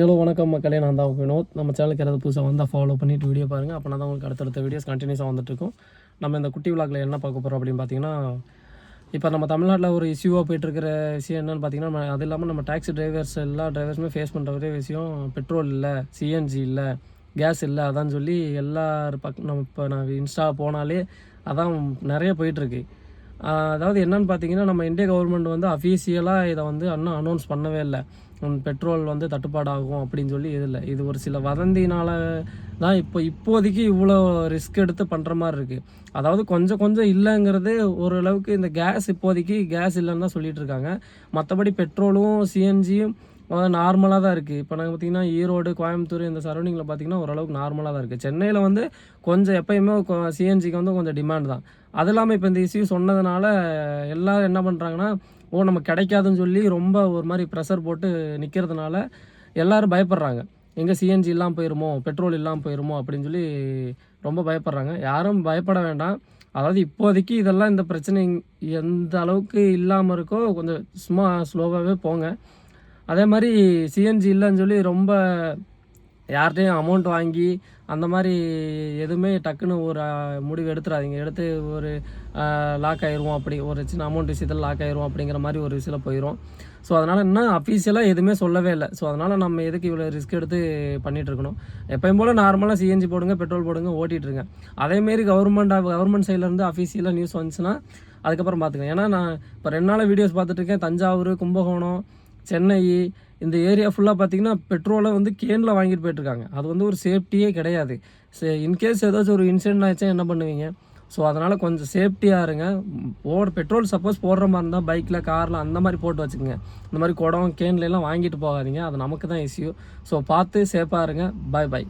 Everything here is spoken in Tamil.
ஹலோ வணக்கம் மக்களே, நான் தான் வினோத். நம்ம சேனலுக்கு யாராவது புதுசாக வந்தால் ஃபாலோ பண்ணிவிட்டு வீடியோ பாருங்கள். அப்போ தான் உங்களுக்கு அடுத்தடுத்த வீடியோஸ் கண்டினியூஸாக வந்துட்டுருக்கும். நம்ம இந்த குட்டி விளாகில் என்ன பார்க்க போகிறோம் அப்படின்னு பார்த்தீங்கன்னா, இப்போ நம்ம தமிழ்நாட்டில் ஒரு இஷ்யூவாக போயிட்டுருக்கிற விஷயம் என்னென்னு பார்த்தீங்கன்னா, அது இல்லாமல் நம்ம டாக்ஸி டிரைவர்ஸ் எல்லா டிரைவர்ஸுமே ஃபேஸ் பண்ணுற ஒரே விஷயம் பெட்ரோல் இல்லை, சிஎன்ஜி இல்லை, கேஸ் இல்லை. அதான் சொல்லி நம்ம இப்போ நான் இன்ஸ்டா போனாலே அதான் நிறைய போயிட்டுருக்கு. அதாவது என்னென்னு பார்த்தீங்கன்னா, நம்ம இந்திய கவர்மெண்ட் வந்து அஃபீஷியலாக இதை வந்து இன்னும் அனௌன்ஸ் பண்ணவே இல்லை. பெட்ரோல் வந்து தட்டுப்பாடாகும் அப்படின்னு சொல்லி இது ஒரு சில வதந்தினால தான் இப்போதைக்கு இவ்வளோ ரிஸ்க் எடுத்து பண்ணுற மாதிரி இருக்குது. அதாவது கொஞ்சம் கொஞ்சம் இல்லைங்கிறது ஓரளவுக்கு. இந்த இப்போதைக்கு கேஸ் இல்லைன்னு தான் சொல்லிகிட்டு இருக்காங்க. மற்றபடி பெட்ரோலும் சிஎன்ஜியும் நார்மலாக தான் இருக்குது. இப்போ நாங்கள் பார்த்திங்கன்னா ஈரோடு, கோயம்புத்தூர் இந்த சரௌண்டிங்கில் பார்த்திங்கன்னா ஓரளவுக்கு நார்மலாக தான் இருக்குது. சென்னையில் வந்து கொஞ்சம் எப்போயுமே சிஎன்ஜிக்கு வந்து கொஞ்சம் டிமாண்ட் தான். அது இல்லாமல் இப்போ இந்த இஷ்யூ சொன்னதுனால எல்லோரும் என்ன பண்ணுறாங்கன்னா, நம்ம கிடைக்காதுன்னு சொல்லி ரொம்ப ஒரு மாதிரி ப்ரெஷர் போட்டு நிற்கிறதுனால எல்லோரும் பயப்படுறாங்க. எங்கே சிஎன்ஜி இல்லாமல் போயிருமோ, பெட்ரோல் இல்லாமல் போயிருமோ அப்படின்னு சொல்லி ரொம்ப பயப்படுறாங்க. யாரும் பயப்பட வேண்டாம். அதாவது இப்போதைக்கு இதெல்லாம் இந்த பிரச்சனை எந்த அளவுக்கு இல்லாமல் இருக்கோ கொஞ்சம் சும்மா ஸ்லோவாகவே போங்க. அதே மாதிரி சிஎன்ஜி இல்லைன்னு சொல்லி ரொம்ப யார்கிட்டையும் அமௌண்ட் வாங்கி அந்த மாதிரி எதுவுமே டக்குன்னு ஒரு முடிவு எடுத்துடாதீங்க. எடுத்து ஒரு லாக் ஆயிடுவோம், அப்படி ஒரு சின்ன அமௌண்ட் விஷயத்தில் லாக் ஆயிடுவோம் அப்படிங்கிற மாதிரி ஒரு விஷயம் போயிடும். ஸோ அதனால் இன்னும் அஃபீஷியலாக எதுவுமே சொல்லவே இல்லை. ஸோ அதனால் நம்ம எதுக்கு இவ்வளோ ரிஸ்க் எடுத்து பண்ணிகிட்டு இருக்கணும்? எப்பயும் போல் நார்மலாக சிஎன்ஜி போடுங்க, பெட்ரோல் போடுங்க, ஓட்டிகிட்ருங்க. அதேமாரி கவர்மெண்ட் சைட்லேருந்து அஃபீஷியலாக நியூஸ் வந்துச்சுன்னா அதுக்கப்புறம் பார்த்துக்கேன். ஏன்னா நான் இப்போ 2 நாள் வீடியோஸ் பார்த்துட்ருக்கேன். தஞ்சாவூர், கும்பகோணம், சென்னை இந்த ஏரியா ஃபுல்லாக பார்த்திங்கன்னா பெட்ரோலை வந்து கேனில் வாங்கிட்டு போயிட்டுருக்காங்க. அது வந்து ஒரு சேஃப்டியே கிடையாது. இன்கேஸ் ஏதாச்சும் ஒரு இன்சிடென்ட் ஆச்சுன்னா என்ன பண்ணுவீங்க? ஸோ அதனால் கொஞ்சம் சேஃப்டியாக இருங்க. பெட்ரோல் சப்போஸ் போடுற மாதிரி இருந்தால் பைக்கில், காரில் அந்த மாதிரி போட்டு வச்சுக்கோங்க. இந்த மாதிரி குடம், கேன்லாம் வாங்கிட்டு போகாதீங்க. அது நமக்கு தான் இஷ்யூ. ஸோ பார்த்து சேஃபாக இருங்க. பாய்.